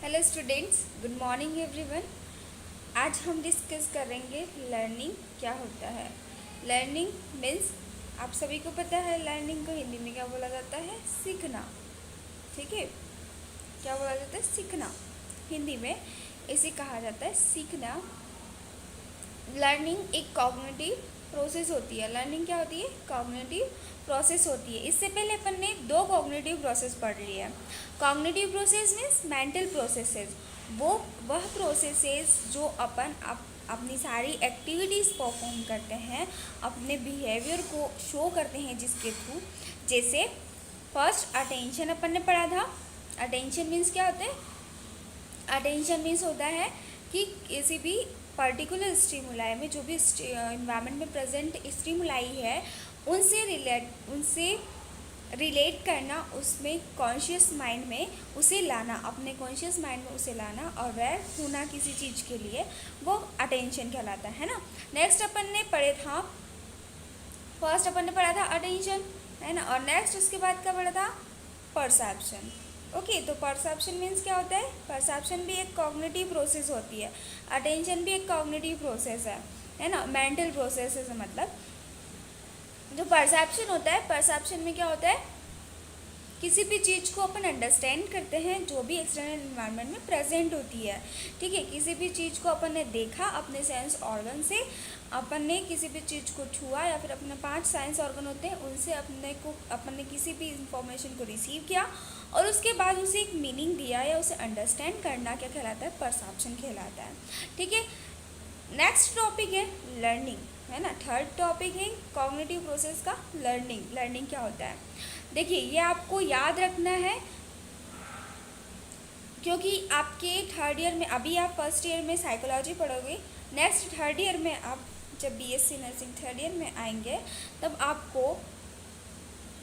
Hello students, good morning everyone. आज हम discuss करेंगे लर्निंग क्या होता है। लर्निंग मीन्स आप सभी को पता है लर्निंग को हिंदी में क्या बोला जाता है, सीखना। ठीक है, क्या बोला जाता है, सीखना। हिंदी में इसे कहा जाता है सीखना। लर्निंग एक कॉग्निटिव प्रोसेस होती है। लर्निंग क्या होती है, कॉग्निटिव प्रोसेस होती है। इससे पहले अपन ने दो कॉग्निटिव प्रोसेस पढ़ लिया। Cognitive process means mental processes, वह प्रोसेसेस जो अपन अपनी सारी एक्टिविटीज़ परफॉर्म करते हैं, अपने बिहेवियर को शो करते हैं जिसके थ्रू। जैसे फर्स्ट अटेंशन अपन ने पढ़ा था। अटेंशन मीन्स क्या होता है, अटेंशन मीन्स होता है कि किसी भी पर्टिकुलर स्टिमुलाई में, जो भी इन्वायरमेंट में प्रेजेंट स्टिमुलाई है, उनसे रिलेट करना, उसमें कॉन्शियस माइंड में उसे लाना, अपने कॉन्शियस माइंड में उसे लाना और अवेयर होना किसी चीज़ के लिए, वो अटेंशन कहलाता है ना। नेक्स्ट अपन ने पढ़े था, फर्स्ट अपन ने पढ़ा था अटेंशन, है ना, और नेक्स्ट उसके बाद क्या पढ़ा था, परसेप्शन। ओके, तो परसेप्शन मीन्स क्या होता है, परसेप्शन भी एक कॉग्निटिव प्रोसेस होती है, अटेंशन भी एक कॉग्निटिव प्रोसेस है ना, मेंटल प्रोसेस है। मतलब जो परसेप्शन होता है, परसेप्शन में क्या होता है, किसी भी चीज़ को अपन अंडरस्टैंड करते हैं जो भी एक्सटर्नल इन्वायरमेंट में प्रेजेंट होती है। ठीक है, किसी भी चीज़ को अपन ने देखा अपने सेंस ऑर्गन से, अपन ने किसी भी चीज़ को छुआ, या फिर अपने 5 सेंस ऑर्गन होते हैं उनसे अपन ने किसी भी इंफॉर्मेशन को रिसीव किया और उसके बाद उसे एक मीनिंग दिया या उसे अंडरस्टैंड करना क्या कहलाता है, परसेप्शन कहलाता है। ठीक है, नेक्स्ट टॉपिक है लर्निंग, है ना। थर्ड टॉपिक है कॉग्निटिव प्रोसेस का लर्निंग। लर्निंग क्या होता है, देखिए ये आपको याद रखना है, क्योंकि आपके थर्ड ईयर में, अभी आप फर्स्ट ईयर में साइकोलॉजी पढ़ोगे, नेक्स्ट थर्ड ईयर में आप जब बीएससी नर्सिंग थर्ड ईयर में आएंगे तब आपको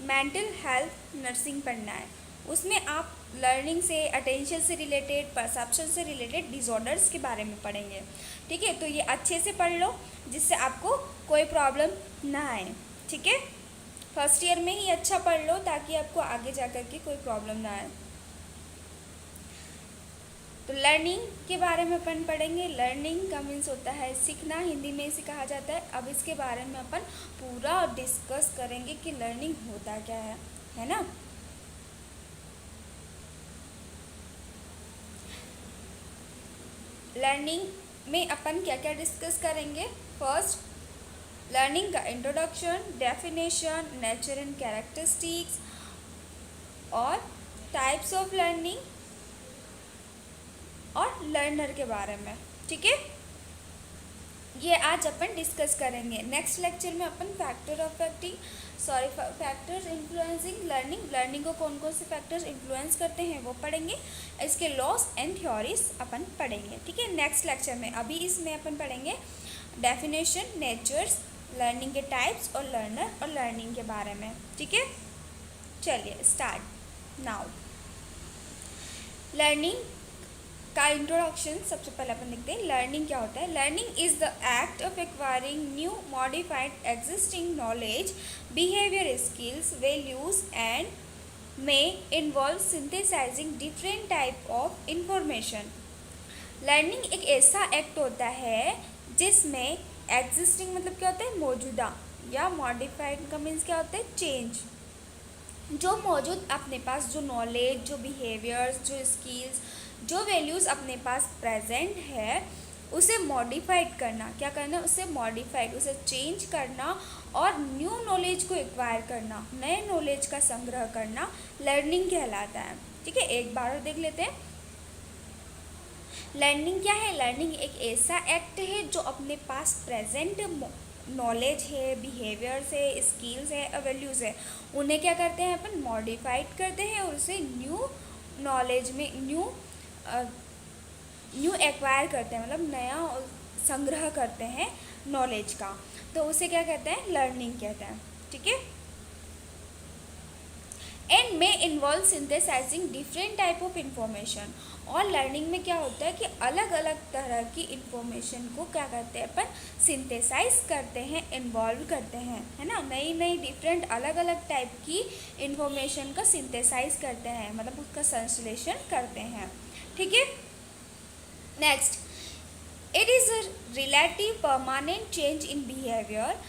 मेंटल हेल्थ नर्सिंग पढ़ना है। उसमें आप लर्निंग से, अटेंशन से रिलेटेड, परसेप्शन से रिलेटेड डिसऑर्डर्स के बारे में पढ़ेंगे। ठीक है, तो ये अच्छे से पढ़ लो जिससे आपको कोई प्रॉब्लम ना आए। ठीक है, फर्स्ट ईयर में ही अच्छा पढ़ लो ताकि आपको आगे जाकर के कोई प्रॉब्लम ना आए। तो लर्निंग के बारे में अपन पढ़ेंगे। लर्निंग का मीन्स होता है सीखना, हिंदी में इसे कहा जाता है। अब इसके बारे में अपन पूरा डिस्कस करेंगे कि लर्निंग होता क्या है ना। लर्निंग में अपन क्या क्या डिस्कस करेंगे। फर्स्ट, लर्निंग का introduction, definition, nature and characteristics और टाइप्स ऑफ लर्निंग और लर्नर के बारे में। ठीक है, ये आज अपन डिस्कस करेंगे। नेक्स्ट लेक्चर में अपन फैक्टर्स इन्फ्लुएंसिंग लर्निंग, लर्निंग को कौन कौन से फैक्टर्स इन्फ्लुएंस करते हैं वो पढ़ेंगे। इसके लॉस एंड थ्योरीज अपन पढ़ेंगे। ठीक है, नेक्स्ट लेक्चर में। अभी इसमें अपन पढ़ेंगे डेफिनेशन, नेचर्स, लर्निंग के टाइप्स और लर्नर और लर्निंग के बारे में। ठीक है, चलिए स्टार्ट नाउ। लर्निंग का इंट्रोडक्शन सबसे पहले अपन देखते हैं। लर्निंग क्या होता है, learning is the act of acquiring new, modified, existing knowledge, behaviour, skills, values and में involve synthesizing different type of information. Learning एक ऐसा एक्ट होता है जिसमें एग्जिस्टिंग मतलब क्या होता है, मौजूदा, या मॉडिफाइड का मीन्स क्या होता है, चेंज। जो मौजूद अपने पास जो नॉलेज, जो बिहेवियर्स, जो स्किल्स, जो वैल्यूज़ अपने पास प्रेजेंट है उसे मॉडिफाइड करना। क्या करना, उसे मॉडिफाइड, उसे चेंज करना और न्यू नॉलेज को एक्वायर करना, नए नॉलेज का संग्रह करना लर्निंग कहलाता है। ठीक है, एक बार और देख लेते हैं लर्निंग क्या है। लर्निंग एक ऐसा एक्ट है जो अपने पास प्रेजेंट नॉलेज है, बिहेवियर्स है, स्किल्स है, वैल्यूज़ है, उन्हें क्या करते हैं अपन, मॉडिफाइड करते हैं और उसे न्यू नॉलेज में न्यू एक्वायर करते हैं, मतलब नया संग्रह करते हैं नॉलेज का, तो उसे क्या कहते हैं, लर्निंग कहते हैं। ठीक है, एंड में involve synthesizing different type of information. और लर्निंग में क्या होता है कि अलग अलग तरह की इंफॉर्मेशन को क्या करते हैं अपन, सिंथेसाइज करते हैं, इन्वॉल्व करते हैं, है ना। नई नई डिफरेंट अलग अलग टाइप की इंफॉर्मेशन का सिंथेसाइज करते हैं, मतलब उसका संश्लेषण करते हैं। ठीक है। Next, it is a relative permanent change in behaviour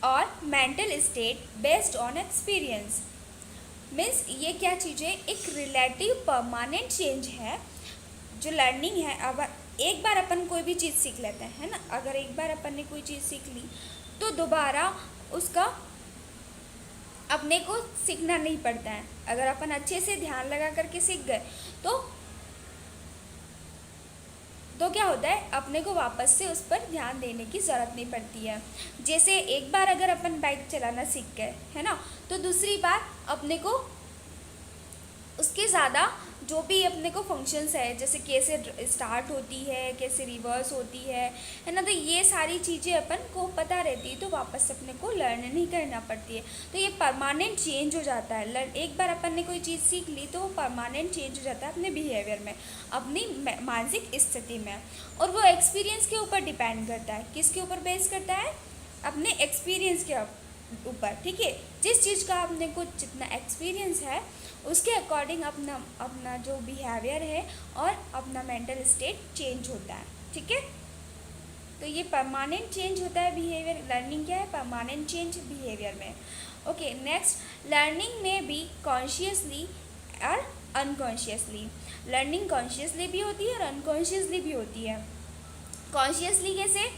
और mental state based on experience. Means ये क्या चीज़ है, एक रिलेटिव परमानेंट चेंज है जो लर्निंग है। अब एक बार अपन कोई भी चीज़ सीख लेते हैं, है ना, अगर एक बार अपन ने कोई चीज़ सीख ली तो दोबारा उसका अपने को सीखना नहीं पड़ता है। अगर अपन अच्छे से ध्यान लगा करके सीख गए तो क्या होता है, अपने को वापस से उस पर ध्यान देने की ज़रूरत नहीं पड़ती है। जैसे एक बार अगर अपन बाइक चलाना सीख गए, है ना, तो दूसरी बार अपने को उसके ज़्यादा जो भी अपने को फंक्शंस है, जैसे कैसे स्टार्ट होती है, कैसे रिवर्स होती है ना, तो ये सारी चीज़ें अपन को पता रहती है, तो वापस अपने को लर्न नहीं करना पड़ती है। तो ये परमानेंट चेंज हो जाता है। एक बार अपन ने कोई चीज़ सीख ली तो वो परमानेंट चेंज हो जाता है अपने बिहेवियर में, अपनी मानसिक स्थिति में। और वो एक्सपीरियंस के ऊपर डिपेंड करता है। किसके ऊपर बेस करता है, अपने एक्सपीरियंस के ऊपर, ठीक है। जिस चीज़ का अपने को जितना एक्सपीरियंस है उसके अकॉर्डिंग अपना जो बिहेवियर है और अपना मेंटल स्टेट चेंज होता है, ठीक है। तो ये परमानेंट चेंज होता है बिहेवियर। लर्निंग क्या है, परमानेंट चेंज बिहेवियर में। ओके, नेक्स्ट, लर्निंग में भी कॉन्शियसली और अनकॉन्शियसली। लर्निंग कॉन्शियसली भी होती है और अनकॉन्शियसली भी होती है। कॉन्शियसली कैसे,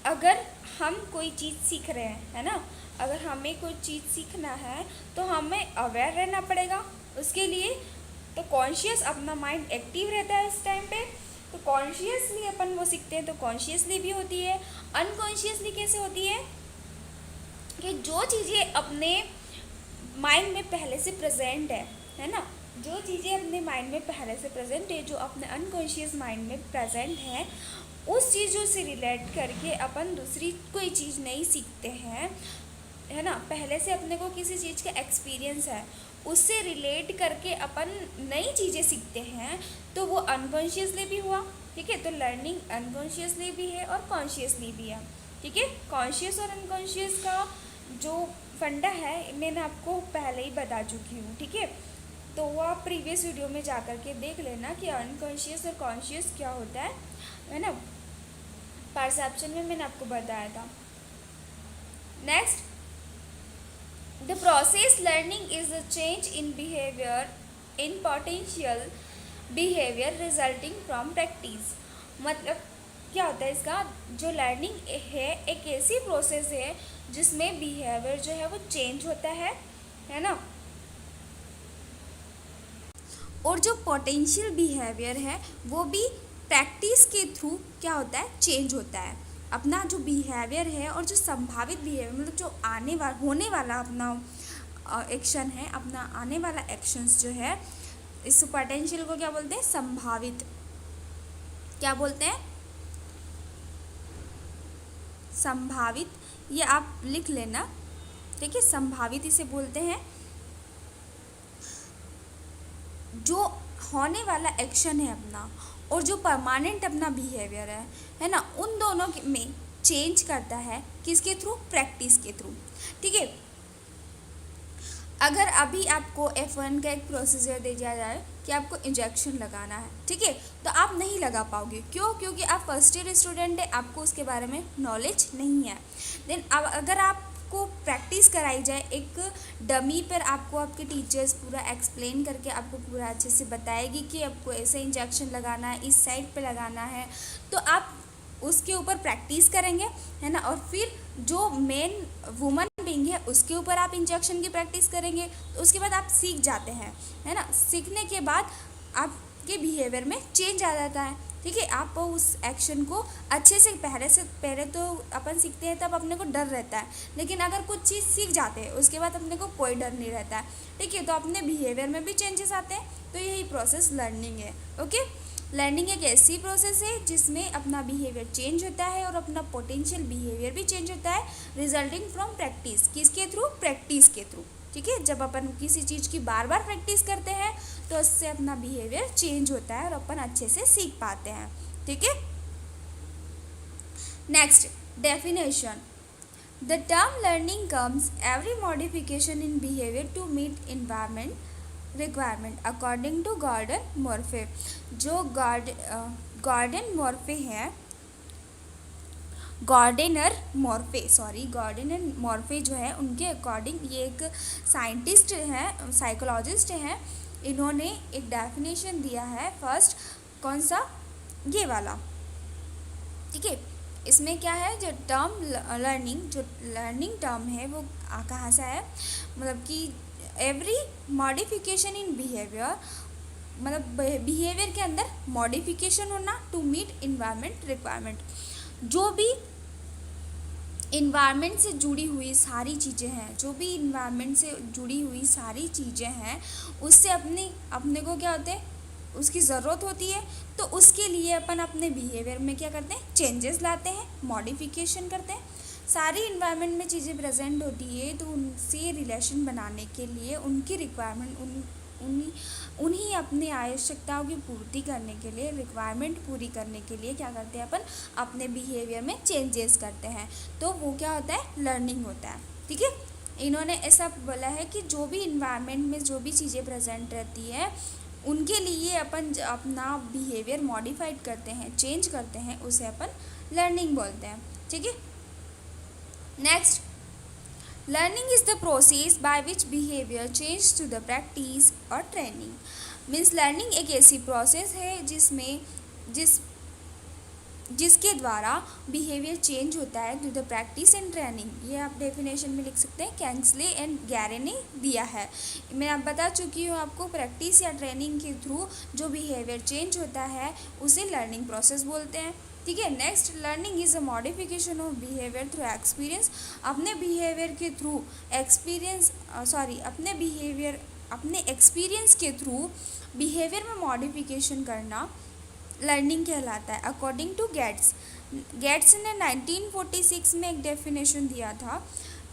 अगर हम कोई चीज़ सीख रहे हैं, है ना, अगर हमें कोई चीज़ सीखना है तो हमें अवेयर रहना पड़ेगा उसके लिए। तो कॉन्शियस, अपना माइंड एक्टिव रहता है उस टाइम पे, तो कॉन्शियसली अपन वो सीखते हैं, तो कॉन्शियसली भी होती है। अनकॉन्शियसली कैसे होती है, कि जो चीज़ें अपने माइंड में पहले से प्रेजेंट है ना, जो चीज़ें अपने माइंड में पहले से प्रेजेंट है, जो अपने अनकॉन्शियस माइंड में प्रेजेंट है, उस चीज़ों से रिलेट करके अपन दूसरी कोई चीज़ नहीं सीखते हैं, है ना। पहले से अपने को किसी चीज़ का एक्सपीरियंस है, उससे रिलेट करके अपन नई चीज़ें सीखते हैं, तो वो अनकॉन्शियसली भी हुआ, ठीक है। तो लर्निंग अनकॉन्शियसली भी है और कॉन्शियसली भी है, ठीक है। कॉन्शियस और अनकॉन्शियस का जो फंडा है मैंने आपको पहले ही बता चुकी हूँ, ठीक है। तो वो आप प्रीवियस वीडियो में जा कर के देख लेना कि अनकॉन्शियस और कॉन्शियस क्या होता है ना। परसेप्शन में मैंने आपको बताया था। Next, the process learning is a change in behaviour in potential behaviour resulting from practice. मतलब क्या होता है इसका, जो लर्निंग है एक ऐसी प्रोसेस है जिसमें बिहेवियर जो है वो चेंज होता है ना, और जो पोटेंशियल बिहेवियर है वो भी प्रैक्टिस के थ्रू क्या होता है, चेंज होता है। अपना जो बिहेवियर है और जो संभावित बिहेवियर, मतलब जो होने वाला अपना एक्शन है, अपना आने वाला एक्शंस जो है, इस पोटेंशियल को क्या बोलते हैं, संभावित। क्या बोलते हैं, संभावित। ये आप लिख लेना, ठीक है। संभावित इसे बोलते हैं। जो होने वाला एक्शन है अपना और जो परमानेंट अपना बिहेवियर है ना, उन दोनों में चेंज करता है किसके थ्रू, प्रैक्टिस के थ्रू, ठीक है। अगर अभी आपको F1 का एक प्रोसीजर दे दिया जाए कि आपको इंजेक्शन लगाना है, ठीक है, तो आप नहीं लगा पाओगे। क्यों, क्योंकि आप फर्स्ट ईयर स्टूडेंट है, आपको उसके बारे में नॉलेज नहीं है। देन अब अगर आपको प्रैक्टिस कराई जाए, एक डमी पर आपको आपके टीचर्स पूरा एक्सप्लेन करके आपको पूरा अच्छे से बताएगी कि आपको ऐसे इंजेक्शन लगाना है, इस साइड पे लगाना है, तो आप उसके ऊपर प्रैक्टिस करेंगे, है ना। और फिर जो मेन वुमन बीइंग है उसके ऊपर आप इंजेक्शन की प्रैक्टिस करेंगे, तो उसके बाद आप सीख जाते हैं, है ना। सीखने के बाद आपके बिहेवियर में चेंज आ जाता है, ठीक है। आप उस एक्शन को अच्छे से पहले तो अपन सीखते हैं तब अपने को डर रहता है, लेकिन अगर कुछ चीज़ सीख जाते हैं उसके बाद अपने को कोई डर नहीं रहता है, ठीक है। तो अपने बिहेवियर में भी चेंजेस आते हैं। तो यही प्रोसेस लर्निंग है, ओके। लर्निंग एक ऐसी प्रोसेस है जिसमें अपना बिहेवियर चेंज होता है और अपना पोटेंशियल बिहेवियर भी चेंज होता है, रिजल्टिंग फ्रॉम प्रैक्टिस। किसके थ्रू, प्रैक्टिस के थ्रू, ठीक है। जब अपन किसी चीज़ की बार बार प्रैक्टिस करते हैं तो उससे अपना बिहेवियर चेंज होता है और अपन अच्छे से सीख पाते हैं, ठीक है। Next, definition. The term learning comes every modification in behaviour to meet environment requirement according to Gordon Murphy. जो गॉर्डन मॉर्फे है, गॉर्डेनर मॉर्फे जो है उनके अकॉर्डिंग, ये एक साइंटिस्ट हैं, साइकोलॉजिस्ट हैं, इन्होंने एक डेफिनेशन दिया है। फर्स्ट कौन सा, ये वाला, ठीक है। इसमें क्या है, जो टर्म लर्निंग टर्म है वो कहाँ से है, मतलब कि एवरी मॉडिफिकेशन इन बिहेवियर, मतलब बिहेवियर के अंदर मॉडिफिकेशन होना टू मीट इन्वायरमेंट रिक्वायरमेंट। जो भी इन्वायरमेंट से जुड़ी हुई सारी चीज़ें हैं, उससे अपने को क्या होते हैं, उसकी ज़रूरत होती है, तो उसके लिए अपन अपने बिहेवियर में क्या करते हैं, चेंजेस लाते हैं, मॉडिफिकेशन करते हैं। सारी इन्वायरमेंट में चीज़ें प्रेजेंट होती है, तो उनसे रिलेशन बनाने के लिए उनकी रिक्वायरमेंट उन्हीं अपनी आवश्यकताओं की पूर्ति करने के लिए, रिक्वायरमेंट पूरी करने के लिए क्या करते हैं, अपन अपने बिहेवियर में चेंजेस करते हैं, तो वो क्या होता है, लर्निंग होता है, ठीक है। इन्होंने ऐसा बोला है कि जो भी इन्वायरमेंट में जो भी चीज़ें प्रेजेंट रहती है, उनके लिए अपन अपना बिहेवियर मॉडिफाइड करते हैं, चेंज करते हैं, उसे अपन लर्निंग बोलते हैं, ठीक है। Next, learning is the process by which behaviour change to the practice और ट्रेनिंग। मीन्स लर्निंग एक ऐसी प्रोसेस है जिसके द्वारा बिहेवियर चेंज होता है to the practice and training. ये आप डेफिनेशन में लिख सकते हैं, कैंसले एंड गैरे ने दिया है। मैं आप बता चुकी हूँ आपको, प्रैक्टिस या ट्रेनिंग के थ्रू जो बिहेवियर चेंज होता है उसे लर्निंग प्रोसेस बोलते हैं, ठीक है। Next, learning is a modification of behaviour through experience. अपने बिहेवियर के थ्रू अपने एक्सपीरियंस के थ्रू बिहेवियर में मॉडिफिकेशन करना लर्निंग कहलाता है। अकॉर्डिंग टू गेट्स ने 1946 में एक डेफिनेशन दिया था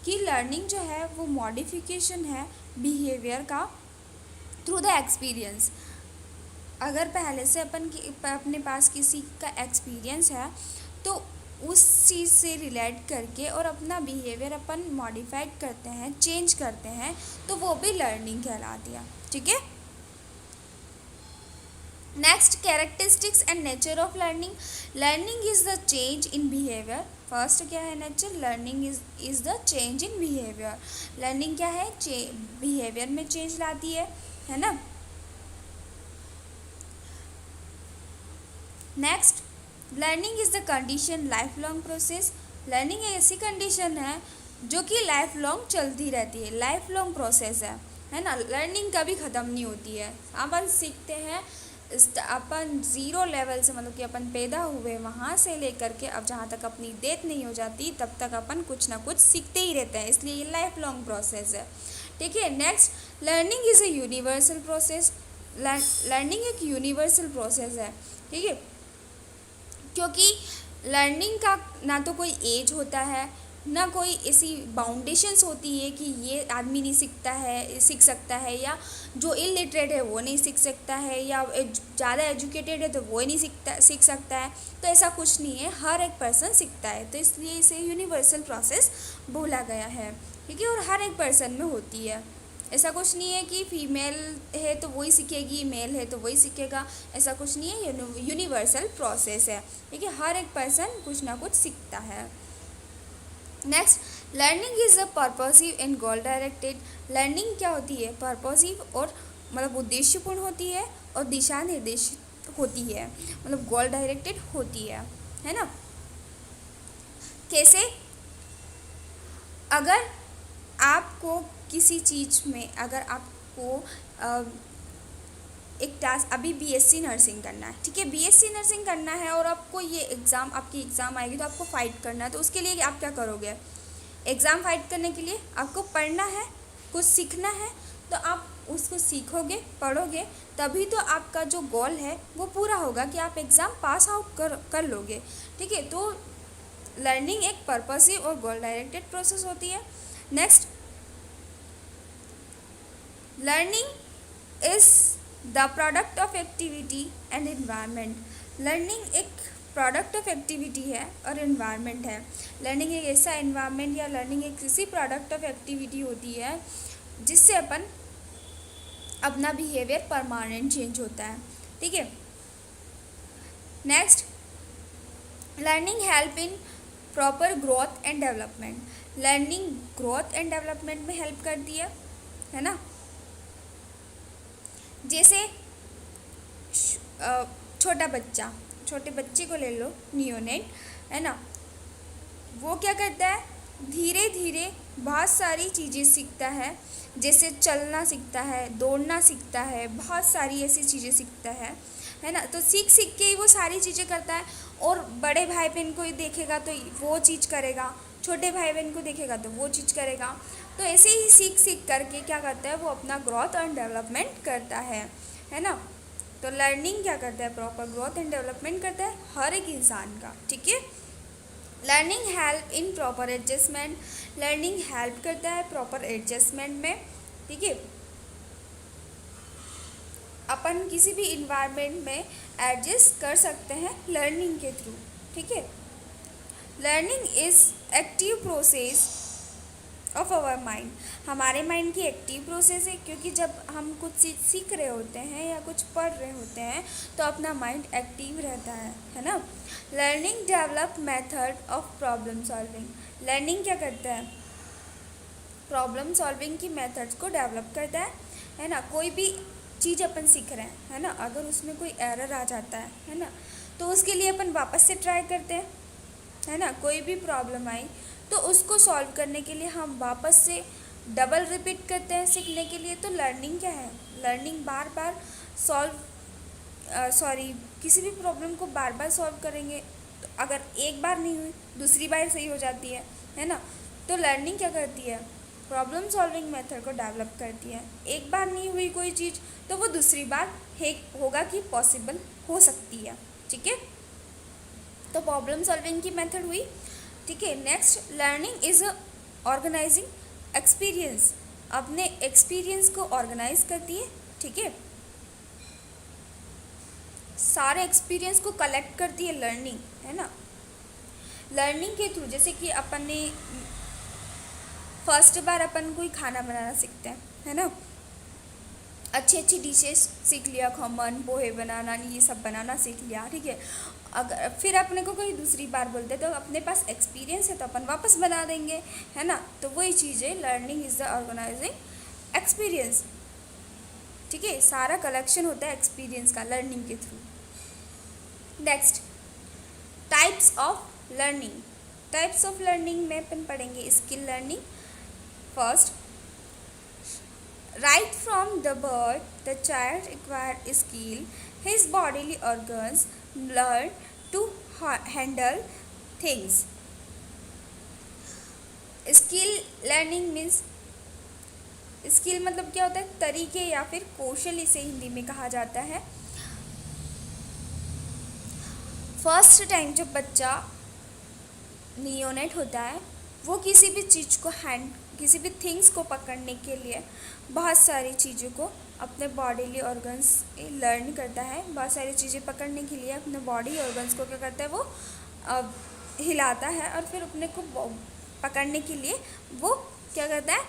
कि लर्निंग जो है वो मॉडिफिकेशन है बिहेवियर का थ्रू द एक्सपीरियंस। अगर पहले से अपने पास किसी का एक्सपीरियंस है, तो उस चीज़ से रिलेट करके और अपना बिहेवियर अपन मॉडिफाइड करते हैं, चेंज करते हैं, तो वो भी लर्निंग कहलाती है, ठीक है। Next, characteristics and nature of learning. Learning is the change in behaviour. First क्या है nature, learning is the change in behaviour. Learning क्या है, बिहेवियर में चेंज लाती है ना। Next, learning is the condition life long process. Learning एक ऐसी कंडीशन है जो कि लाइफ लॉन्ग चलती रहती है, लाइफ लॉन्ग प्रोसेस है ना। लर्निंग कभी ख़त्म नहीं होती है। अपन सीखते हैं, अपन ज़ीरो लेवल से, मतलब कि अपन पैदा हुए वहाँ से लेकर के अब जहाँ तक अपनी डेथ नहीं हो जाती तब तक अपन कुछ ना कुछ सीखते ही रहते हैं, इसलिए ये लाइफ लॉन्ग प्रोसेस है, ठीक है। Next, learning is a universal process. Learning एक यूनिवर्सल प्रोसेस है, ठीक है, क्योंकि लर्निंग का ना तो कोई एज होता है, ना कोई ऐसी बाउंडेशंस होती है कि ये आदमी नहीं सीख सकता है, या जो इलिटरेट है वो नहीं सीख सकता है, या ज़्यादा एजुकेटेड है तो वो ही नहीं सीख सकता है। तो ऐसा कुछ नहीं है, हर एक पर्सन सीखता है, तो इसलिए इसे यूनिवर्सल प्रोसेस बोला गया है, ठीक है। और हर एक पर्सन में होती है, ऐसा कुछ नहीं है कि फीमेल है तो वही सीखेगी, मेल है तो वही सीखेगा, ऐसा कुछ नहीं है। यूनिवर्सल प्रोसेस है, ठीक है, हर एक पर्सन कुछ ना कुछ सीखता है। Next, learning is a purposive and goal directed. Learning क्या होती है, पर्पसिव और मतलब उद्देश्यपूर्ण होती है, और दिशा निर्देशित होती है, मतलब गोल डायरेक्टेड होती है ना। कैसे, अगर आपको किसी चीज़ में, अगर आपको एक टास्क, अभी बीएससी नर्सिंग करना है, ठीक है, बीएससी नर्सिंग करना है और आपको ये आपकी एग्ज़ाम आएगी तो आपको फ़ाइट करना है, तो उसके लिए आप क्या करोगे, एग्ज़ाम फाइट करने के लिए आपको पढ़ना है, कुछ सीखना है, तो आप उसको सीखोगे, पढ़ोगे, तभी तो आपका जो गोल है वो पूरा होगा कि आप एग्ज़ाम पास आउट कर लोगे, ठीक है। तो लर्निंग एक पर्पसिव और गोल डायरेक्टेड प्रोसेस होती है। Next, learning is the product of activity and environment. Learning एक प्रोडक्ट ऑफ एक्टिविटी है और एनवायरनमेंट है। लर्निंग एक ऐसा एनवायरनमेंट या लर्निंग एक ऐसी प्रोडक्ट ऑफ एक्टिविटी होती है जिससे अपन अपना बिहेवियर परमानेंट चेंज होता है, ठीक है। Next, learning help in proper growth and development. Learning growth and development में हेल्प करती है ना। जैसे छोटे बच्चे को ले लो, नियोनेट, है ना। वो क्या करता है, धीरे धीरे बहुत सारी चीज़ें सीखता है, जैसे चलना सीखता है, दौड़ना सीखता है, बहुत सारी ऐसी चीज़ें सीखता है ना। तो सीख सीख के ही वो सारी चीज़ें करता है, और बड़े भाई बहन को ही देखेगा तो वो चीज़ करेगा, छोटे भाई बहन को देखेगा तो वो चीज़ करेगा। तो ऐसे ही सीख सीख करके क्या करता है, वो अपना ग्रोथ एंड डेवलपमेंट करता है ना। तो लर्निंग क्या करता है, प्रॉपर ग्रोथ एंड डेवलपमेंट करता है हर एक इंसान का, ठीक है। Learning help in proper adjustment. Learning help करता है प्रॉपर एडजस्टमेंट में, ठीक है। अपन किसी भी इन्वायरमेंट में एडजस्ट कर सकते हैं लर्निंग के थ्रू, ठीक है। Learning is active process of our mind. हमारे माइंड की एक्टिव प्रोसेस है, क्योंकि जब हम कुछ चीज़ सीख रहे होते हैं या कुछ पढ़ रहे होते हैं तो अपना माइंड एक्टिव रहता है ना। Learning develop method of problem solving. Learning क्या करता है, प्रॉब्लम सॉल्विंग की मेथड्स को डेवलप करता है ना। कोई भी चीज़ अपन सीख रहे हैं, है ना, अगर उसमें कोई एरर आ जाता है ना, तो उसके लिए अपन वापस से ट्राई करते हैं, है ना। कोई भी प्रॉब्लम आई तो उसको सॉल्व करने के लिए हम वापस से डबल रिपीट करते हैं सीखने के लिए। तो लर्निंग क्या है, लर्निंग बार बार किसी भी प्रॉब्लम को बार बार सॉल्व करेंगे तो अगर एक बार नहीं हुई दूसरी बार सही हो जाती है ना। तो लर्निंग क्या करती है, प्रॉब्लम सॉल्विंग मेथड को डेवलप करती है। एक बार नहीं हुई कोई चीज़ तो वो दूसरी बार होगा कि पॉसिबल हो सकती है, ठीक है। तो प्रॉब्लम सॉल्विंग की मेथड हुई, ठीक है। Next, learning is organising experience. अपने एक्सपीरियंस को ऑर्गेनाइज करती है, ठीक है। सारे एक्सपीरियंस को कलेक्ट करती है लर्निंग, है ना। लर्निंग के थ्रू, जैसे कि अपन ने फर्स्ट बार अपन कोई खाना बनाना सीखते हैं, है ना। अच्छी अच्छी डिशेस सीख लिया, खमन, पोहे बनाना, ये सब बनाना सीख लिया, ठीक है। अगर फिर अपने को कोई दूसरी बार बोलते तो अपने पास एक्सपीरियंस है तो अपन वापस बना देंगे, है ना। तो वही चीज़ है, learning is the organising experience, ठीक है। सारा कलेक्शन होता है एक्सपीरियंस का लर्निंग के through. Next, types of learning. Types of learning में अपन पढ़ेंगे skill learning. First, right from the birth, the child acquired skill. His bodily organs learn to handle things. Skill learning means, skill मतलब क्या होता है, तरीके या फिर कौशल, इसे हिंदी में कहा जाता है। फर्स्ट टाइम जब बच्चा नियोनेट होता है, वो किसी भी चीज़ को किसी भी थिंग्स को पकड़ने के लिए बहुत सारी चीज़ों को अपने बॉडीली ऑर्गन्स लर्न करता है। बहुत सारी चीज़ें पकड़ने के लिए अपने बॉडी ऑर्गन्स को क्या करता है, वो हिलाता है, और फिर अपने को पकड़ने के लिए वो क्या करता है,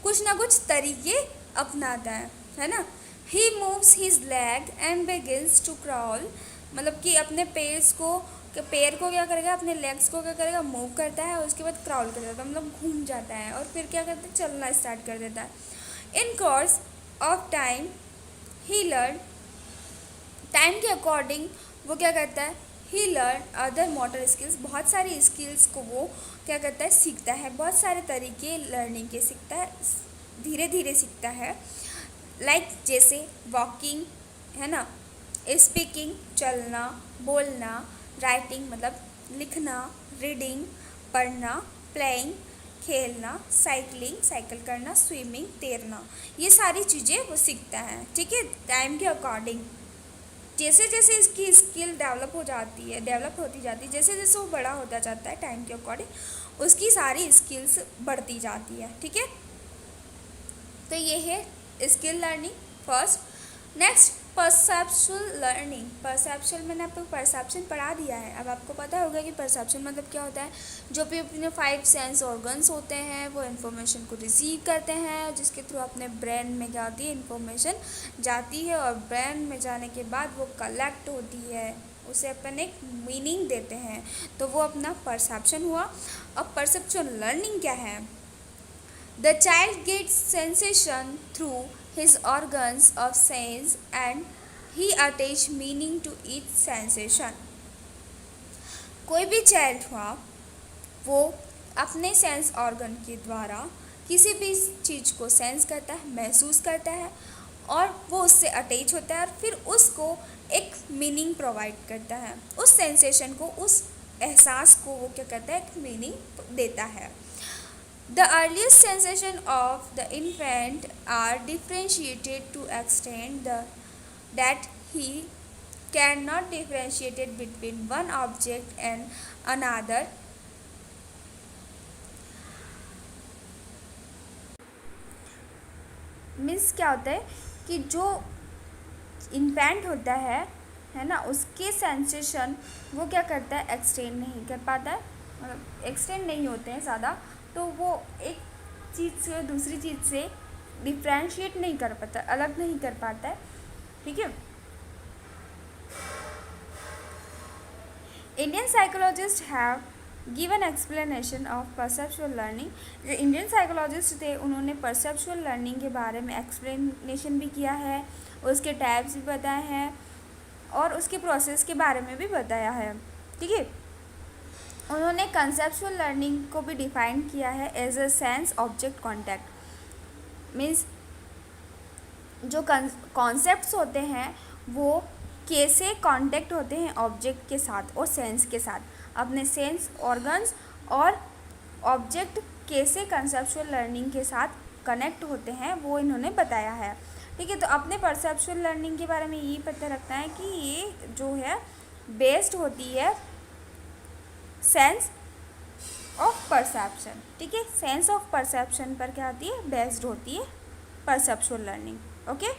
कुछ ना कुछ तरीके अपनाता है ना। He moves his leg and begins to crawl. मतलब कि अपने पैर को क्या करेगा, अपने लेग्स को क्या करेगा, मूव करता है, और उसके बाद क्राउल कर देता है, मतलब घूम जाता है, और फिर क्या करता है, चलना स्टार्ट कर देता है। In course of time he learn, time के अकॉर्डिंग वो क्या करता है, he learn other motor skills. बहुत सारी स्किल्स को वो क्या करता है, सीखता है। बहुत सारे तरीके लर्निंग के सीखता है, धीरे धीरे सीखता है। लाइक जैसे वॉकिंग, है ना, स्पीकिंग, चलना, बोलना, राइटिंग मतलब लिखना, रीडिंग पढ़ना, प्लेइंग खेलना, साइकिलिंग साइकिल करना, स्विमिंग तैरना, ये सारी चीज़ें वो सीखता है, ठीक है। टाइम के अकॉर्डिंग जैसे जैसे इसकी स्किल डेवलप होती जाती है, जैसे जैसे वो बड़ा होता जाता है, टाइम के अकॉर्डिंग उसकी सारी स्किल्स बढ़ती जाती है, ठीक है। तो ये है skill learning first. Next, perceptual learning, perceptual मैंने आपको परसेप्शन पढ़ा दिया है, अब आपको पता होगा कि परसेप्शन मतलब क्या होता है। जो भी अपने 5 सेंस ऑर्गन्स होते हैं वो इन्फॉर्मेशन को रिसीव करते हैं, जिसके थ्रू अपने ब्रेन में क्या होती है, इन्फॉर्मेशन जाती है और ब्रेन में जाने के बाद वो कलेक्ट होती है, उसे अपन एक मीनिंग देते हैं, तो वो अपना परसेप्शन हुआ। अब परसेप्चुअल लर्निंग क्या है? The child gets sensation through his organs of sense and he attaches meaning to each sensation. कोई भी चाइल्ड हुआ वो अपने सेंस ऑर्गन के द्वारा किसी भी चीज़ को सेंस करता है, महसूस करता है और वो उससे अटैच होता है और फिर उसको एक मीनिंग प्रोवाइड करता है, उस सेंसेशन को, उस एहसास को वो क्या करता है, एक मीनिंग देता है। The earliest sensation of the infant are differentiated to extent that he cannot differentiate it between one object and another. Means क्या होता है कि जो इन्फेंट होता है ना, उसके सेंसेशन वो क्या करता है, एक्सटेंड नहीं कर पाता है, मतलब एक्सटेंड नहीं होते हैं ज़्यादा, तो वो एक चीज़ से दूसरी चीज़ से डिफ्रेंशिएट नहीं कर पाता, अलग नहीं कर पाता है, ठीक है। Indian psychologist have given explanation of perceptual learning. जो इंडियन साइकोलॉजिस्ट थे उन्होंने परसेप्चुअल लर्निंग के बारे में एक्सप्लेनेशन भी किया है, उसके टाइप्स भी बताए हैं और उसके प्रोसेस के बारे में भी बताया है, ठीक है। उन्होंने कंसेप्चुअल लर्निंग को भी डिफाइन किया है as a sense object contact. Means जो कॉन्सेप्ट्स होते हैं वो कैसे कांटेक्ट होते हैं ऑब्जेक्ट के साथ और सेंस के साथ, अपने सेंस ऑर्गन्स और ऑब्जेक्ट कैसे कंसेप्चुअल लर्निंग के साथ कनेक्ट होते हैं वो इन्होंने बताया है, ठीक है। तो अपने परसेप्चुअल लर्निंग के बारे में यही पता रखना है कि ये जो है बेस्ड होती है सेंस ऑफ परसेप्शन, ठीक है। सेंस ऑफ परसेप्शन पर क्या होती है, बेस्ड होती है perceptual learning, okay.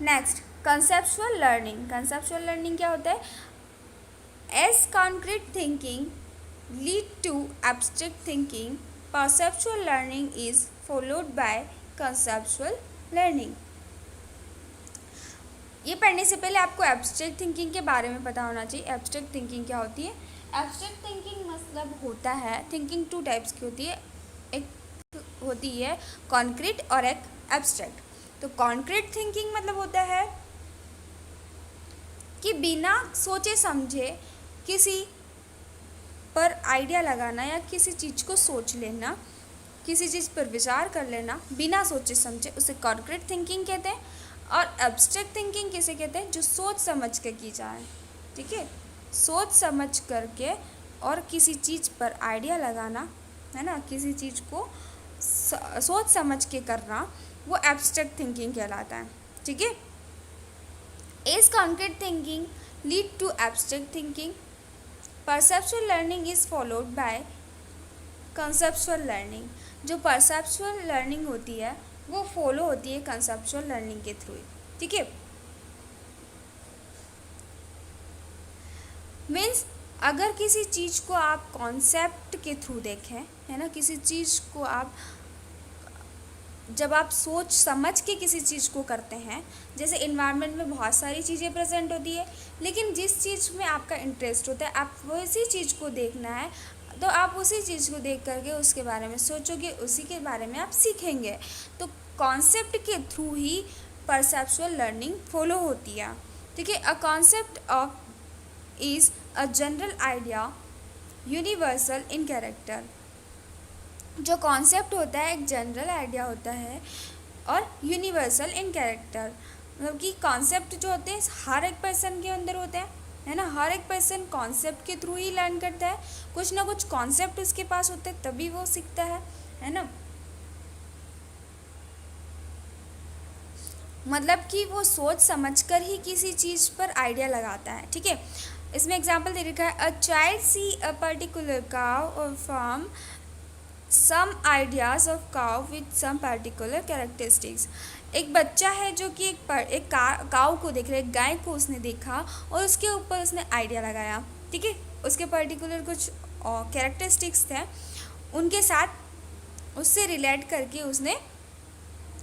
Next, conceptual learning. Conceptual learning क्या होता है? As concrete thinking lead to abstract thinking, perceptual learning is followed by conceptual learning. ये पढ़ने से पहले आपको एब्स्ट्रैक्ट थिंकिंग के बारे में पता होना चाहिए। एब्स्ट्रैक्ट थिंकिंग क्या होती है? एब्स्ट्रैक्ट थिंकिंग मतलब होता है, थिंकिंग 2 टाइप्स की होती है, एक होती है कॉन्क्रीट और एक एब्स्ट्रैक्ट। तो कॉन्क्रीट थिंकिंग मतलब होता है कि बिना सोचे समझे किसी पर आइडिया लगाना या किसी चीज़ को सोच लेना, किसी चीज़ पर विचार कर लेना बिना सोचे समझे, उसे कॉन्क्रीट थिंकिंग कहते हैं। और एब्स्ट्रैक्ट थिंकिंग किसे कहते हैं? जो सोच समझ के की जाए, ठीक है। सोच समझ करके और किसी चीज़ पर आइडिया लगाना, है ना, किसी चीज़ को सोच समझ के करना, वो एब्स्ट्रैक्ट थिंकिंग कहलाता है, ठीक है। As concrete thinking lead to abstract thinking, perceptual learning is followed by conceptual learning. जो परसेप्चुअल लर्निंग होती है वो फॉलो होती है कंसेप्चुअल लर्निंग के थ्रू, ठीक है। मीन्स अगर किसी चीज़ को आप कॉन्सेप्ट के थ्रू देखें, है ना, किसी चीज़ को आप जब आप सोच समझ के किसी चीज़ को करते हैं, जैसे इन्वायरमेंट में बहुत सारी चीज़ें प्रेजेंट होती है, लेकिन जिस चीज़ में आपका इंटरेस्ट होता है आप वैसी चीज़ को देखना है, तो आप उसी चीज़ को देख करके उसके बारे में सोचोगे, उसी के बारे में आप सीखेंगे। तो कॉन्सेप्ट के थ्रू ही परसेप्चुअल लर्निंग फॉलो होती है, ठीक है। A concept of is a general idea universal in character. जो कॉन्सेप्ट होता है एक जनरल आइडिया होता है और यूनिवर्सल इन कैरेक्टर, मतलब कि कॉन्सेप्ट जो होते हैं हर एक पर्सन के अंदर होते हैं, है ना। हर एक पर्सन कॉन्सेप्ट के थ्रू ही लर्न करता है, कुछ ना कुछ कॉन्सेप्ट उसके पास होता है तभी वो सीखता है ना। मतलब कि वो सोच समझकर ही किसी चीज़ पर आइडिया लगाता है, ठीक है। इसमें एग्जांपल दे रखा है, a child see a particular cow और form some ideas of cow with some particular characteristics. एक बच्चा है जो कि एक काउ को देख रहा है, एक गाय को उसने देखा और उसके ऊपर उसने आइडिया लगाया, ठीक है। उसके पर्टिकुलर कुछ कैरेक्टरिस्टिक्स थे, उनके साथ उससे रिलेट करके उसने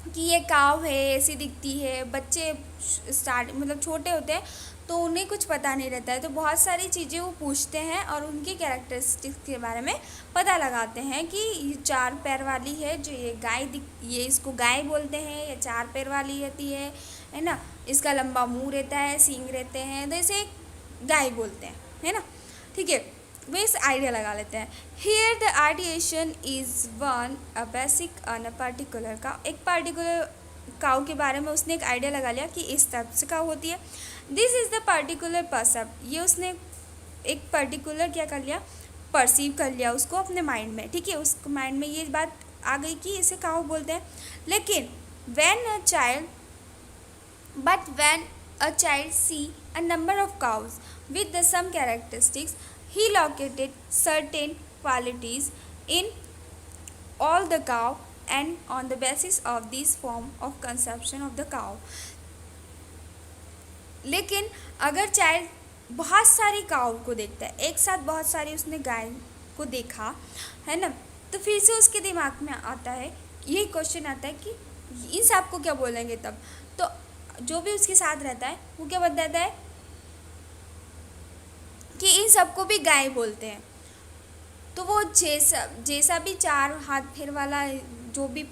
कि ये काव है, ऐसी दिखती है। बच्चे मतलब छोटे होते हैं तो उन्हें कुछ पता नहीं रहता है, तो बहुत सारी चीज़ें वो पूछते हैं और उनकी कैरेक्टरिस्टिक्स के बारे में पता लगाते हैं कि ये 4 पैर वाली है, जो ये इसको गाय बोलते हैं, ये 4 पैर वाली रहती है ना। इसका लंबा मुंह रहता है, सींग रहते हैं, तो इसे गाय बोलते हैं, है ना, ठीक है। वे इस आइडिया लगा लेते हैं। Here the ideation is one a basic on a particular cow. एक पर्टिकुलर काउ के बारे में उसने एक आइडिया लगा लिया कि इस टाइप से काउ होती है। This is the particular percept. ये उसने एक पर्टिकुलर क्या कर लिया, परसीव कर लिया उसको अपने माइंड में, ठीक है। उस माइंड में ये बात आ गई कि इसे काउ बोलते हैं। लेकिन when a child see a number of cows with the some characteristics, he located certain qualities in all the cow and on the basis of this form of conception of the cow. लेकिन अगर child बहुत सारी काऊ को देखता है, एक साथ बहुत सारी उसने गाय को देखा है ना, तो फिर से उसके दिमाग में आता है, यही क्वेश्चन आता है कि इन सब को क्या बोलेंगे तब। तो जो भी उसके साथ रहता है वो क्या बताता है कि इन सबको भी गाय बोलते हैं। तो वो जैसा भी 4 हाथ फेर वाला जो भी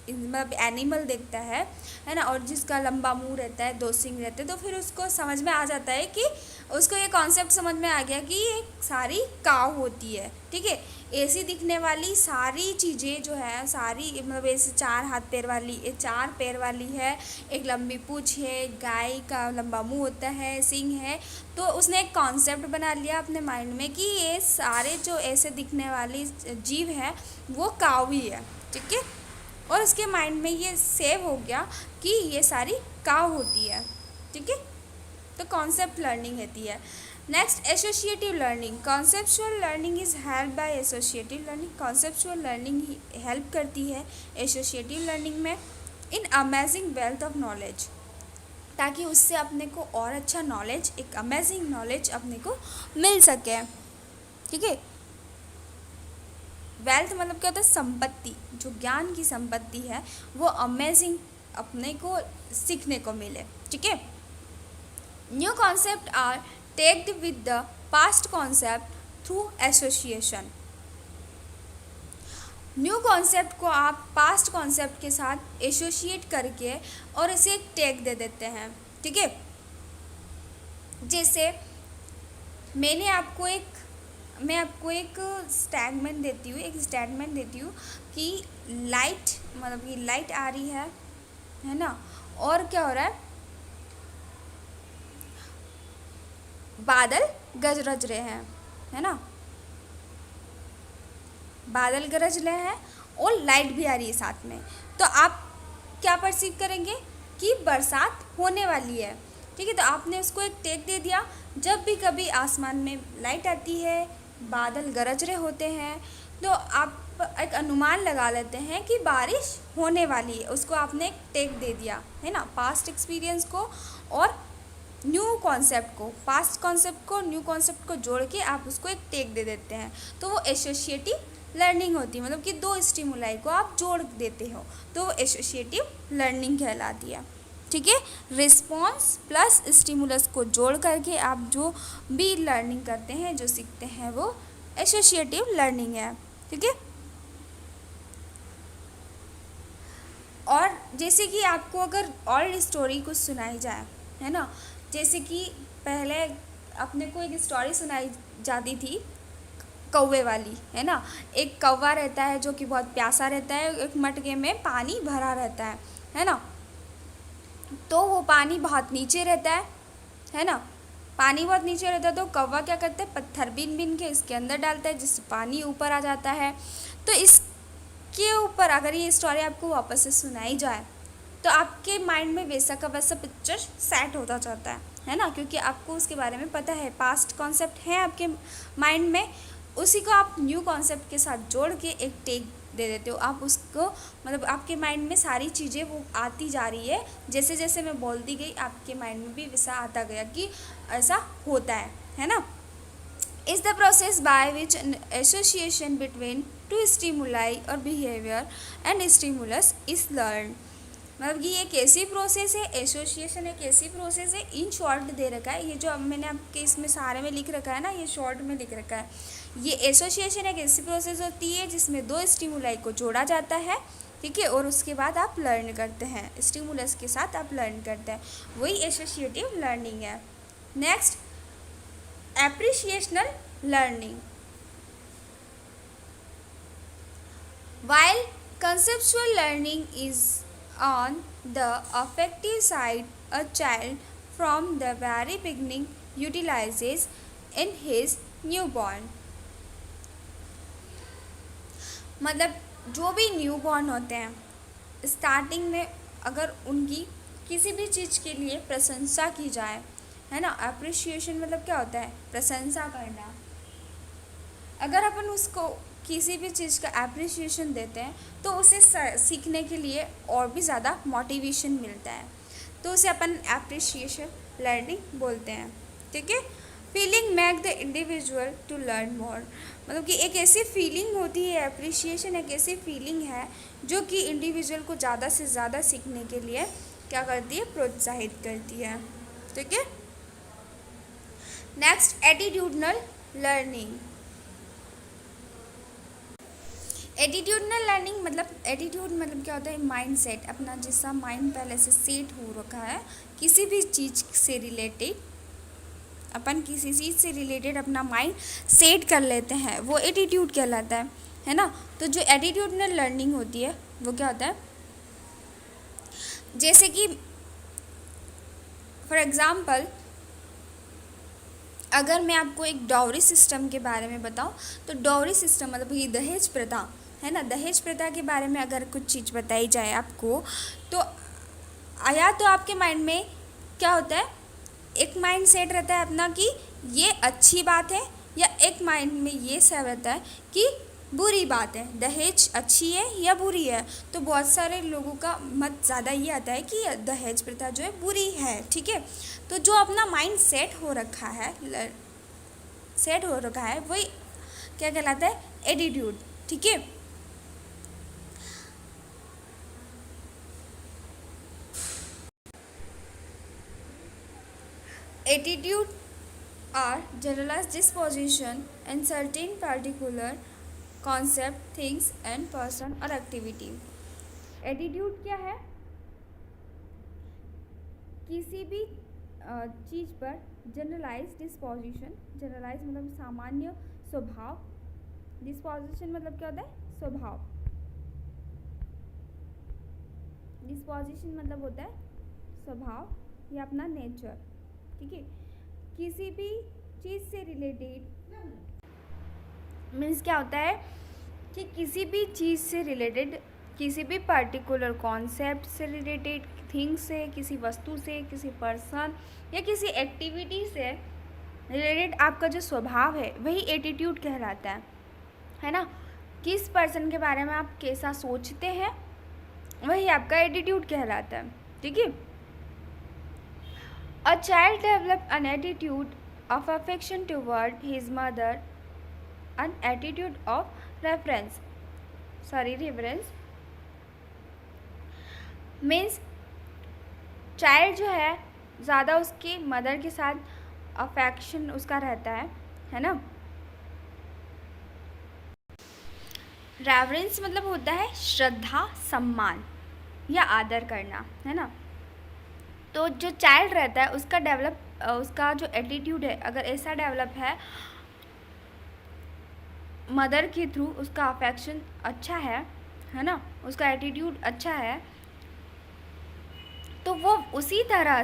मतलब एनिमल देखता है ना, और जिसका लंबा मुंह रहता है, 2 सींग रहते हैं, तो फिर उसको समझ में आ जाता है कि उसको ये कॉन्सेप्ट समझ में आ गया कि ये सारी काऊ होती है, ठीक है। ऐसी दिखने वाली सारी चीज़ें जो है सारी, मतलब ऐसे 4 हाथ पैर वाली, 4 पैर वाली है, एक लंबी पूँछ है, गाय का लंबा मुंह होता है, सींग है। तो उसने एक कॉन्सेप्ट बना लिया अपने माइंड में कि ये सारे जो ऐसे दिखने वाली जीव है वो काऊ ही है, ठीक है। और उसके माइंड में ये सेव हो गया कि ये सारी काऊ होती है, ठीक है। तो कॉन्सेप्ट लर्निंग होती है। Next, associative learning. Conceptual learning is help by associative learning. Conceptual learning help करती है एसोसिएटिव लर्निंग में इन अमेजिंग वेल्थ ऑफ नॉलेज, ताकि उससे अपने को और अच्छा नॉलेज, एक अमेजिंग नॉलेज अपने को मिल सके, ठीक है। वेल्थ मतलब क्या होता है, संपत्ति, जो ज्ञान की संपत्ति है वो अमेजिंग अपने को सीखने को मिले, ठीक है। New concept are tagged with the past concept through association. New concept को आप पास्ट कॉन्सेप्ट के साथ एसोसिएट करके और इसे एक टैग दे देते हैं, ठीक है। जैसे मैं आपको एक स्टेटमेंट देती हूँ कि लाइट, मतलब कि लाइट आ रही है ना, और क्या हो रहा है, बादल गरज रहे हैं, है ना, बादल गरज रहे हैं और लाइट भी आ रही है साथ में। तो आप क्या परसीव करेंगे कि बरसात होने वाली है, ठीक है। तो आपने उसको एक टैग दे दिया। जब भी कभी आसमान में लाइट आती है, बादल गरज रहे होते हैं, तो आप एक अनुमान लगा लेते हैं कि बारिश होने वाली है। उसको आपने एक टैग दे दिया, है ना। पास्ट एक्सपीरियंस को और न्यू कॉन्सेप्ट को, पास्ट कॉन्सेप्ट को न्यू कॉन्सेप्ट को जोड़ के आप उसको एक टैग दे देते हैं, तो वो एसोसिएटिव लर्निंग होती है। मतलब कि 2 स्टिमुलाई को आप जोड़ देते हो तो वो एसोसिएटिव लर्निंग कहलाती है, ठीक है। रिस्पॉन्स प्लस स्टिमुलस को जोड़ करके आप जो भी लर्निंग करते हैं, जो सीखते हैं, वो एसोसिएटिव लर्निंग है, ठीक है। और जैसे कि आपको अगर और स्टोरी कुछ सुनाई जाए, है ना, जैसे कि पहले अपने को एक स्टोरी सुनाई जाती थी कौवे वाली, है ना। एक कौवा रहता है जो कि बहुत प्यासा रहता है, एक मटके में पानी भरा रहता है ना। तो वो पानी बहुत नीचे रहता है ना, पानी बहुत नीचे रहता है। तो कौवा क्या करता है, पत्थर बीन बीन के इसके अंदर डालता है, जिससे पानी ऊपर आ जाता है। तो इसके ऊपर अगर ये स्टोरी आपको वापस से सुनाई जाए तो आपके माइंड में वैसा का वैसा पिक्चर सेट होता जाता है ना, क्योंकि आपको उसके बारे में पता है, पास्ट कॉन्सेप्ट है आपके माइंड में। उसी को आप न्यू कॉन्सेप्ट के साथ जोड़ के एक टेक दे देते हो। आप उसको मतलब आपके माइंड में सारी चीज़ें वो आती जा रही है, जैसे जैसे मैं बोलती गई आपके माइंड में भी वैसा आता गया कि ऐसा होता है ना। Is the process by which association between two stimuli और behaviour and stimulus is learn. मतलब कि ये कैसी प्रोसेस है, एसोसिएशन एक ऐसी प्रोसेस है, इन शॉर्ट दे रखा है, ये जो अब मैंने आपके इसमें सारे में लिख रखा है ना, ये शॉर्ट में लिख रखा है। ये एसोसिएशन एक ऐसी प्रोसेस होती है जिसमें दो स्टिमुलाई को जोड़ा जाता है, ठीक है, और उसके बाद आप लर्न करते हैं, स्टिमुलस के साथ आप लर्न करते हैं, वही एसोसिएटिव लर्निंग है। Next, appreciational learning. While conceptual learning is on the affective side, a child from the very beginning utilizes in his newborn। मतलब जो भी न्यूबॉर्न होते हैं, स्टार्टिंग में अगर उनकी किसी भी चीज़ के लिए प्रशंसा की जाए, है ना, अप्रिशिएशन मतलब क्या होता है, प्रशंसा करना। अगर अपन उसको किसी भी चीज़ का अप्रिशिएशन देते हैं तो उसे सीखने के लिए और भी ज़्यादा मोटिवेशन मिलता है, तो उसे अपन अप्रिशिएशन लर्निंग बोलते हैं, ठीक है। Feeling make the individual to learn more. मतलब कि एक ऐसी फीलिंग होती है, अप्रिशिएशन एक ऐसी फीलिंग है जो कि इंडिविजुअल को ज़्यादा से ज़्यादा सीखने के लिए क्या करती है, प्रोत्साहित करती है, ठीक है। Next, attitudinal learning. Attitudinal learning मतलब, एटीट्यूड मतलब क्या होता है, माइंड सेट, अपना जैसा माइंड पहले से सेट हो रखा है किसी भी चीज़ से रिलेटेड, अपन किसी चीज़ से रिलेटेड अपना माइंड सेट कर लेते हैं, वो एटीट्यूड कहलाता है ना। तो जो एटीट्यूडनल लर्निंग होती है वो क्या होता है, जैसे कि फॉर एग्ज़ाम्पल अगर मैं आपको एक डाउरी सिस्टम के बारे में बताऊं, तो डाउरी सिस्टम मतलब ये दहेज प्रथा है ना, दहेज प्रथा के बारे में अगर कुछ चीज़ बताई जाए आपको, तो या तो आपके माइंड में क्या होता है, एक माइंड सेट रहता है अपना कि ये अच्छी बात है, या एक माइंड में ये सब रहता है कि बुरी बात है, दहेज अच्छी है या बुरी है। तो बहुत सारे लोगों का मत ज़्यादा ये आता है कि दहेज प्रथा जो है बुरी है, ठीक है। तो जो अपना माइंड सेट हो रखा है वही क्या कहलाता है, एटीट्यूड, ठीक है। Attitude are generalized disposition in certain particular concept, things and person और एक्टिविटी। एटीट्यूड क्या है, किसी भी चीज़ पर जनरलाइज डिस्पोजिशन, जनरलाइज मतलब सामान्य स्वभाव, डिस्पोजिशन मतलब क्या होता है, स्वभाव, डिस्पोजिशन मतलब होता है स्वभाव या अपना नेचर, ठीक है। किसी भी चीज़ से रिलेटेड मीन्स क्या होता है कि किसी भी चीज़ से रिलेटेड, किसी भी पर्टिकुलर कॉन्सेप्ट से रिलेटेड, थिंग से, किसी वस्तु से, किसी पर्सन या किसी एक्टिविटी से रिलेटेड आपका जो स्वभाव है वही एटीट्यूड कहलाता है ना। किस पर्सन के बारे में आप कैसा सोचते हैं वही आपका एटीट्यूड कहलाता है, ठीक है। A child develops an attitude of affection toward his mother, an attitude of reverence means child जो है ज़्यादा उसके मदर के साथ अफेक्शन उसका रहता है ना। रेवरेंस मतलब होता है श्रद्धा, सम्मान या आदर करना, है ना। तो जो चाइल्ड रहता है उसका जो एटीट्यूड है अगर ऐसा डेवलप है, मदर के थ्रू उसका अफेक्शन अच्छा है ना, उसका एटीट्यूड अच्छा है, तो वो उसी तरह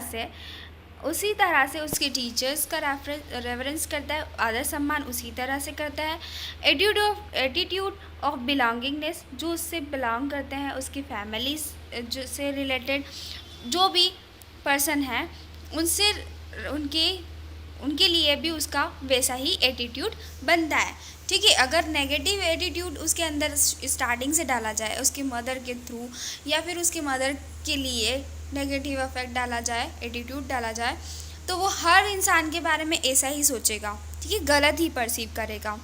से उसके टीचर्स का रेफरेंस करता है, आदर सम्मान उसी तरह से करता है। एटीट्यूड ऑफ बिलोंगिंगनेस, जो उससे बिलोंग करते हैं, उसकी फैमिली से रिलेटेड जो भी पर्सन है उनके लिए भी उसका वैसा ही एटीट्यूड बनता है। ठीक है। अगर नेगेटिव एटीट्यूड उसके अंदर स्टार्टिंग से डाला जाए, उसकी मदर के थ्रू या फिर उसकी मदर के लिए नेगेटिव इफेक्ट डाला जाए, एटीट्यूड डाला जाए, तो वो हर इंसान के बारे में ऐसा ही सोचेगा, ठीक है, गलत ही परसीव करेगा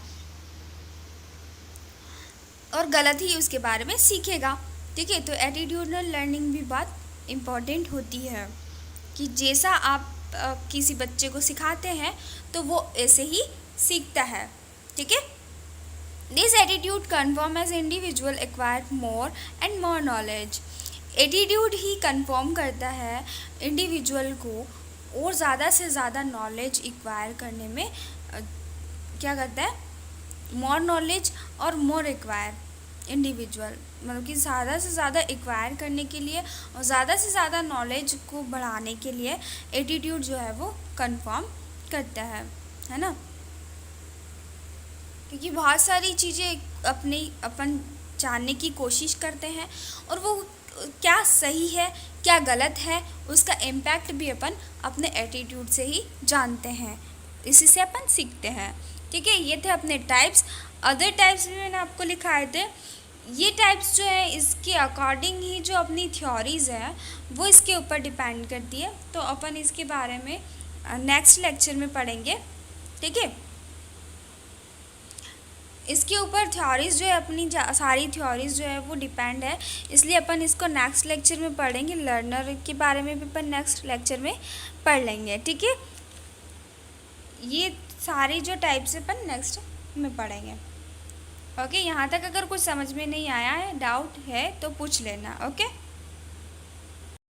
और गलत ही उसके बारे में सीखेगा, ठीक है। तो एटीट्यूडनल लर्निंग भी बहुत इम्पॉर्टेंट होती है कि जैसा आप किसी बच्चे को सिखाते हैं तो वो ऐसे ही सीखता है, ठीक है। This attitude confirm as individual acquire more and more knowledge. Attitude ही कन्फर्म करता है इंडिविजुअल को और ज़्यादा से ज़्यादा नॉलेज एक्वायर करने में क्या करता है, मोर नॉलेज और मोर एक्वायर इंडिविजुअल, मतलब कि ज़्यादा से ज़्यादा एक्वायर करने के लिए और ज़्यादा से ज़्यादा नॉलेज को बढ़ाने के लिए एटीट्यूड जो है वो कंफर्म करता है ना। क्योंकि बहुत सारी चीज़ें अपन जानने की कोशिश करते हैं और वो क्या सही है क्या गलत है उसका इम्पैक्ट भी अपन अपने एटीट्यूड से ही जानते हैं, इसी से अपन सीखते हैं, ठीक है। ये थे अपने टाइप्स। अदर टाइप्स भी मैंने आपको लिखाए थे। ये टाइप्स जो है इसके अकॉर्डिंग ही जो अपनी थ्योरीज़ है वो इसके ऊपर डिपेंड करती है, तो अपन इसके बारे में नेक्स्ट लेक्चर में पढ़ेंगे, ठीक है। इसके ऊपर थ्योरीज़ जो है अपनी सारी थ्योरीज़ जो है वो डिपेंड है, इसलिए अपन इसको नेक्स्ट लेक्चर में पढ़ेंगे। लर्नर के बारे में भी अपन नेक्स्ट लेक्चर में पढ़ लेंगे, ठीक है। ये सारी जो टाइप्स अपन नेक्स्ट में पढ़ेंगे, ओके। यहाँ तक अगर कुछ समझ में नहीं आया है, डाउट है तो पूछ लेना, ओके।